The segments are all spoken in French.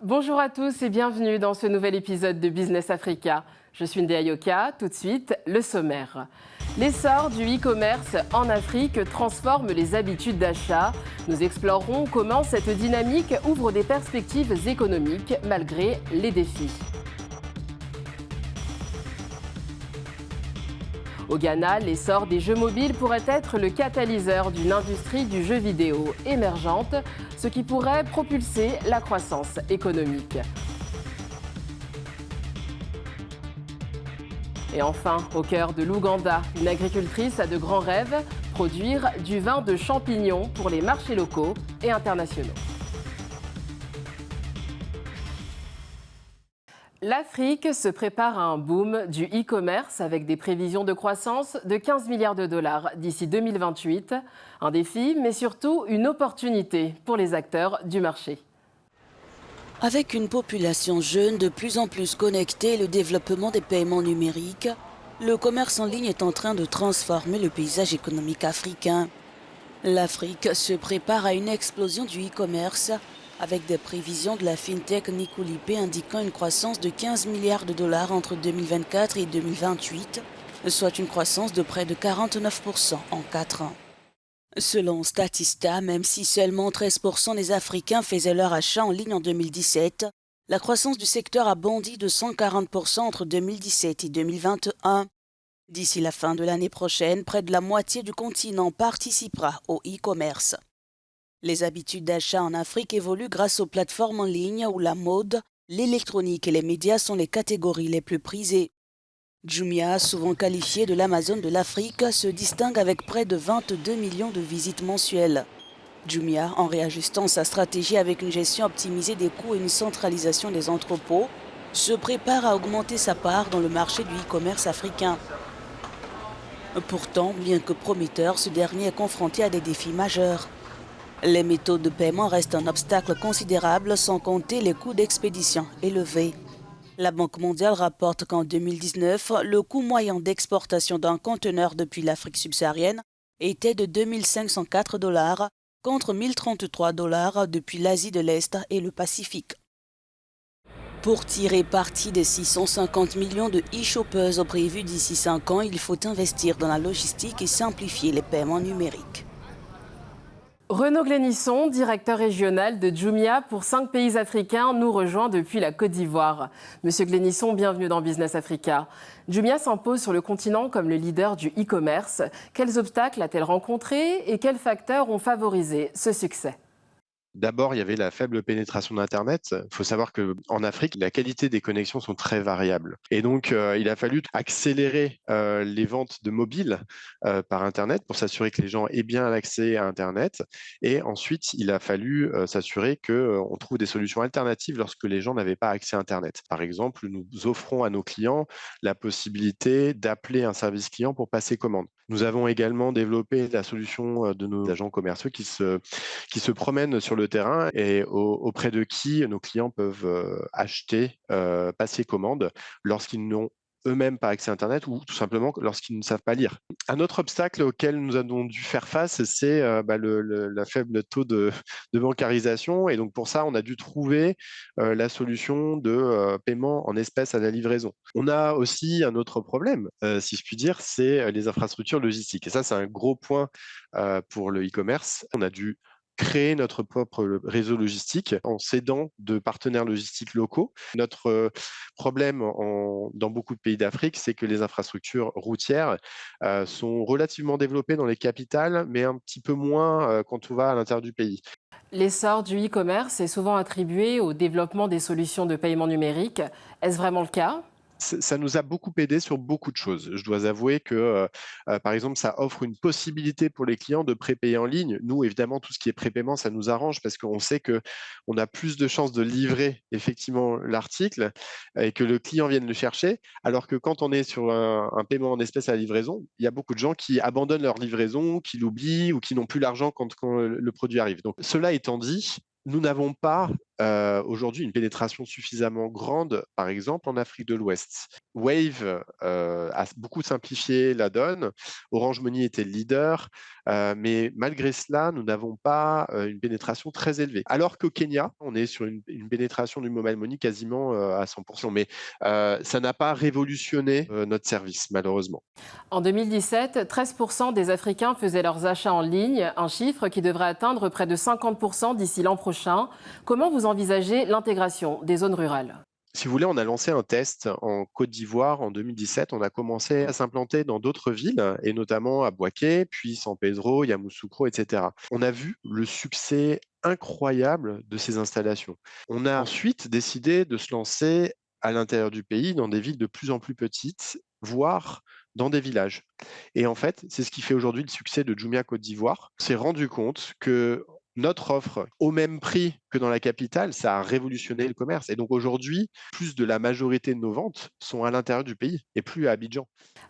Bonjour à tous et bienvenue dans ce nouvel épisode de Business Africa. Je suis Ndéa Yoka, tout de suite, le sommaire. L'essor du e-commerce en Afrique transforme les habitudes d'achat. Nous explorerons comment cette dynamique ouvre des perspectives économiques malgré les défis. Au Ghana, l'essor des jeux mobiles pourrait être le catalyseur d'une industrie du jeu vidéo émergente, ce qui pourrait propulser la croissance économique. Et enfin, au cœur de l'Ouganda, une agricultrice a de grands rêves, produire du vin de champignons pour les marchés locaux et internationaux. L'Afrique se prépare à un boom du e-commerce avec des prévisions de croissance de 15 milliards de dollars d'ici 2028. Un défi, mais surtout une opportunité pour les acteurs du marché. Avec une population jeune de plus en plus connectée et le développement des paiements numériques, le commerce en ligne est en train de transformer le paysage économique africain. L'Afrique se prépare à une explosion du e-commerce avec des prévisions de la fintech Nicolipe indiquant une croissance de 15 milliards de dollars entre 2024 et 2028, soit une croissance de près de 49% en 4 ans. Selon Statista, même si seulement 13% des Africains faisaient leur achat en ligne en 2017, la croissance du secteur a bondi de 140% entre 2017 et 2021. D'ici la fin de l'année prochaine, près de la moitié du continent participera au e-commerce. Les habitudes d'achat en Afrique évoluent grâce aux plateformes en ligne où la mode, l'électronique et les médias sont les catégories les plus prisées. Jumia, souvent qualifié de l'Amazon de l'Afrique, se distingue avec près de 22 millions de visites mensuelles. Jumia, en réajustant sa stratégie avec une gestion optimisée des coûts et une centralisation des entrepôts, se prépare à augmenter sa part dans le marché du e-commerce africain. Pourtant, bien que prometteur, ce dernier est confronté à des défis majeurs. Les méthodes de paiement restent un obstacle considérable, sans compter les coûts d'expédition élevés. La Banque mondiale rapporte qu'en 2019, le coût moyen d'exportation d'un conteneur depuis l'Afrique subsaharienne était de 2 504 dollars contre 1 033 dollars depuis l'Asie de l'Est et le Pacifique. Pour tirer parti des 650 millions de e-shoppers prévus d'ici 5 ans, il faut investir dans la logistique et simplifier les paiements numériques. Renaud Glénisson, directeur régional de Jumia pour 5 pays africains, nous rejoint depuis la Côte d'Ivoire. Monsieur Glénisson, bienvenue dans Business Africa. Jumia s'impose sur le continent comme le leader du e-commerce. Quels obstacles a-t-elle rencontrés et quels facteurs ont favorisé ce succès ? D'abord, il y avait la faible pénétration d'Internet. Il faut savoir qu'en Afrique, la qualité des connexions sont très variables. Et donc, il a fallu accélérer les ventes de mobiles par Internet pour s'assurer que les gens aient bien l'accès à Internet. Et ensuite, il a fallu s'assurer qu'on trouve des solutions alternatives lorsque les gens n'avaient pas accès à Internet. Par exemple, nous offrons à nos clients la possibilité d'appeler un service client pour passer commande. Nous avons également développé la solution de nos agents commerciaux qui se promènent sur le terrain et auprès de qui nos clients peuvent acheter, passer commande lorsqu'ils n'ont eux-mêmes pas accès à Internet ou tout simplement lorsqu'ils ne savent pas lire. Un autre obstacle auquel nous avons dû faire face, c'est la faible taux de bancarisation. Et donc pour ça, on a dû trouver la solution de paiement en espèces à la livraison. On a aussi un autre problème, si je puis dire, c'est les infrastructures logistiques. Et ça, c'est un gros point pour le e-commerce. On a dû créer notre propre réseau logistique en s'aidant de partenaires logistiques locaux. Notre problème dans beaucoup de pays d'Afrique, c'est que les infrastructures routières sont relativement développées dans les capitales, mais un petit peu moins quand on va à l'intérieur du pays. L'essor du e-commerce est souvent attribué au développement des solutions de paiement numérique. Est-ce vraiment le cas ? Ça nous a beaucoup aidé sur beaucoup de choses. Je dois avouer que, par exemple, ça offre une possibilité pour les clients de prépayer en ligne. Nous, évidemment, tout ce qui est prépaiement, ça nous arrange parce qu'on sait qu'on a plus de chances de livrer effectivement l'article et que le client vienne le chercher. Alors que quand on est sur un paiement en espèces à la livraison, il y a beaucoup de gens qui abandonnent leur livraison, qui l'oublient ou qui n'ont plus l'argent quand le produit arrive. Donc, cela étant dit, nous n'avons pas aujourd'hui une pénétration suffisamment grande, par exemple en Afrique de l'Ouest. Wave a beaucoup simplifié la donne. Orange Money était le leader, mais malgré cela, nous n'avons pas une pénétration très élevée. Alors qu'au Kenya, on est sur une pénétration du mobile money quasiment à 100%. Mais ça n'a pas révolutionné notre service, malheureusement. En 2017, 13% des Africains faisaient leurs achats en ligne, un chiffre qui devrait atteindre près de 50% d'ici l'an prochain. Comment vous envisagez l'intégration des zones rurales ? Si vous voulez, on a lancé un test en Côte d'Ivoire en 2017. On a commencé à s'implanter dans d'autres villes, et notamment à Bouaké, puis San Pedro, Yamoussoukro, etc. On a vu le succès incroyable de ces installations. On a ensuite décidé de se lancer à l'intérieur du pays, dans des villes de plus en plus petites, voire dans des villages. Et en fait, c'est ce qui fait aujourd'hui le succès de Jumia Côte d'Ivoire. On s'est rendu compte que notre offre au même prix que dans la capitale, ça a révolutionné le commerce. Et donc aujourd'hui, plus de la majorité de nos ventes sont à l'intérieur du pays et plus à Abidjan.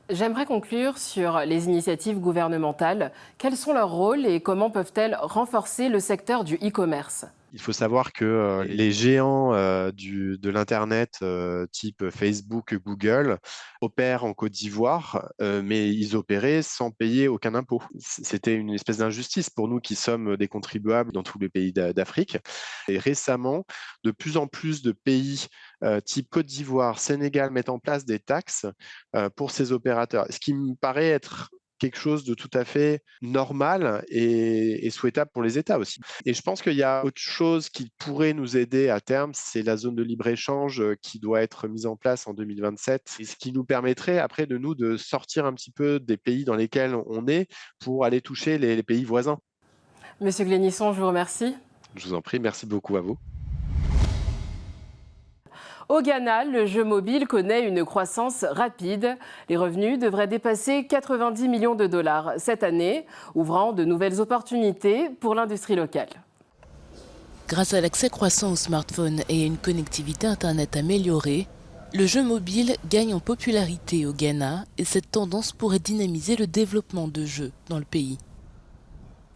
J'aimerais conclure sur les initiatives gouvernementales. Quels sont leurs rôles et comment peuvent-elles renforcer le secteur du e-commerce ? Il faut savoir que les géants de l'Internet type Facebook, Google opèrent en Côte d'Ivoire, mais ils opéraient sans payer aucun impôt. C'était une espèce d'injustice pour nous qui sommes des contribuables dans tous les pays d'Afrique. Et récemment, de plus en plus de pays type Côte d'Ivoire, Sénégal mettent en place des taxes pour ces opérateurs, ce qui me paraît être quelque chose de tout à fait normal et souhaitable pour les États aussi. Et je pense qu'il y a autre chose qui pourrait nous aider à terme, c'est la zone de libre-échange qui doit être mise en place en 2027, et ce qui nous permettrait après de nous de sortir un petit peu des pays dans lesquels on est pour aller toucher les pays voisins. Monsieur Glénisson, je vous remercie. Je vous en prie, merci beaucoup à vous. Au Ghana, le jeu mobile connaît une croissance rapide. Les revenus devraient dépasser 90 millions de dollars cette année, ouvrant de nouvelles opportunités pour l'industrie locale. Grâce à l'accès croissant aux smartphones et à une connectivité Internet améliorée, le jeu mobile gagne en popularité au Ghana et cette tendance pourrait dynamiser le développement de jeux dans le pays.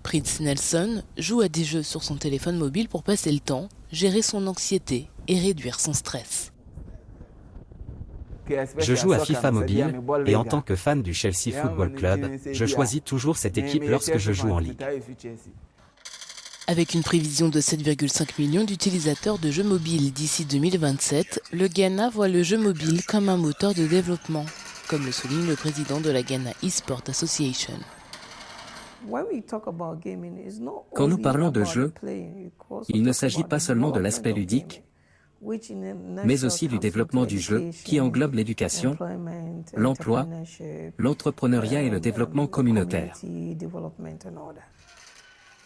Prince Nelson joue à des jeux sur son téléphone mobile pour passer le temps, gérer son anxiété et réduire son stress. Je joue à FIFA Mobile et en tant que fan du Chelsea Football Club, je choisis toujours cette équipe lorsque je joue en ligue. Avec une prévision de 7,5 millions d'utilisateurs de jeux mobiles d'ici 2027, le Ghana voit le jeu mobile comme un moteur de développement, comme le souligne le président de la Ghana eSport Association. Quand nous parlons de jeu, il ne s'agit pas seulement de l'aspect ludique, mais aussi du développement du jeu qui englobe l'éducation, l'emploi, l'entrepreneuriat et le développement communautaire.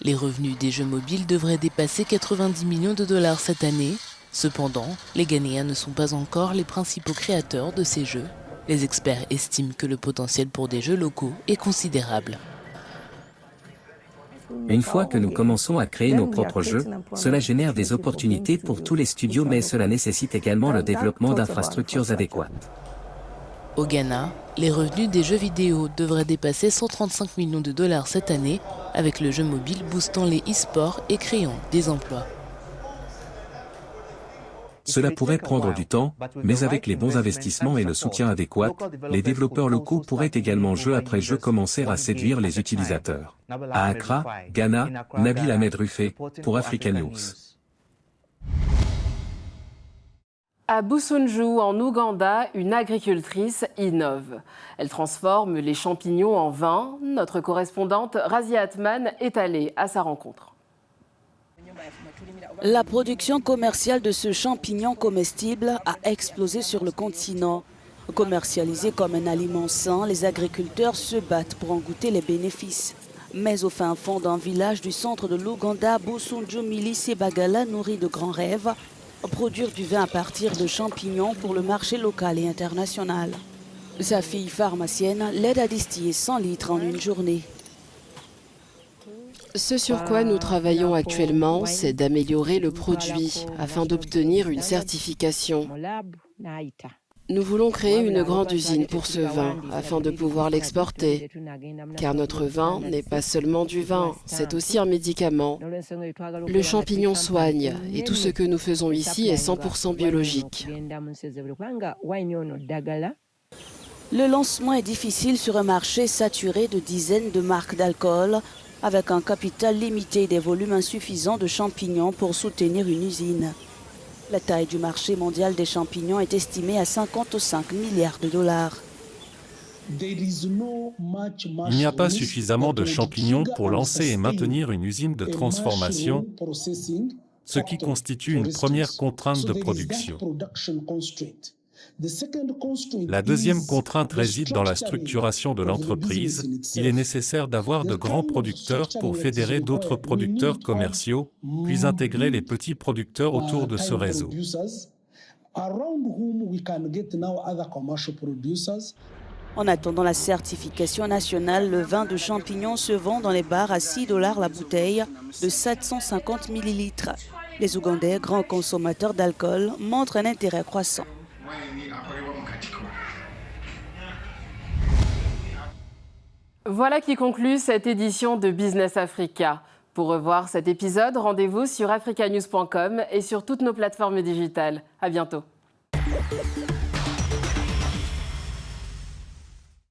Les revenus des jeux mobiles devraient dépasser 90 millions de dollars cette année. Cependant, les Ghanéens ne sont pas encore les principaux créateurs de ces jeux. Les experts estiment que le potentiel pour des jeux locaux est considérable. Une fois que nous commençons à créer nos propres jeux, cela génère des opportunités pour tous les studios, mais cela nécessite également le développement d'infrastructures adéquates. Au Ghana, les revenus des jeux vidéo devraient dépasser 135 millions de dollars cette année, avec le jeu mobile boostant les e-sports et créant des emplois. Cela pourrait prendre du temps, mais avec les bons investissements et le soutien adéquat, les développeurs locaux pourraient également jeu après jeu commencer à séduire les utilisateurs. À Accra, Ghana, Nabil Ahmed Ruffé, pour Africa News. À Busunju, en Ouganda, une agricultrice innove. Elle transforme les champignons en vin. Notre correspondante Razia Atman est allée à sa rencontre. La production commerciale de ce champignon comestible a explosé sur le continent. Commercialisé comme un aliment sain, les agriculteurs se battent pour en goûter les bénéfices. Mais au fin fond d'un village du centre de l'Ouganda, Busunju Milisi Bagala nourrit de grands rêves, produire du vin à partir de champignons pour le marché local et international. Sa fille pharmacienne l'aide à distiller 100 litres en une journée. Ce sur quoi nous travaillons actuellement, c'est d'améliorer le produit afin d'obtenir une certification. Nous voulons créer une grande usine pour ce vin afin de pouvoir l'exporter. Car notre vin n'est pas seulement du vin, c'est aussi un médicament. Le champignon soigne et tout ce que nous faisons ici est 100% biologique. Le lancement est difficile sur un marché saturé de dizaines de marques d'alcool, avec un capital limité et des volumes insuffisants de champignons pour soutenir une usine. La taille du marché mondial des champignons est estimée à 55 milliards de dollars. Il n'y a pas suffisamment de champignons pour lancer et maintenir une usine de transformation, ce qui constitue une première contrainte de production. La deuxième contrainte réside dans la structuration de l'entreprise. Il est nécessaire d'avoir de grands producteurs pour fédérer d'autres producteurs commerciaux, puis intégrer les petits producteurs autour de ce réseau. En attendant la certification nationale, le vin de champignons se vend dans les bars à $6 la bouteille de 750 ml. Les Ougandais, grands consommateurs d'alcool, montrent un intérêt croissant. Voilà qui conclut cette édition de Business Africa. Pour revoir cet épisode, rendez-vous sur africanews.com et sur toutes nos plateformes digitales. À bientôt.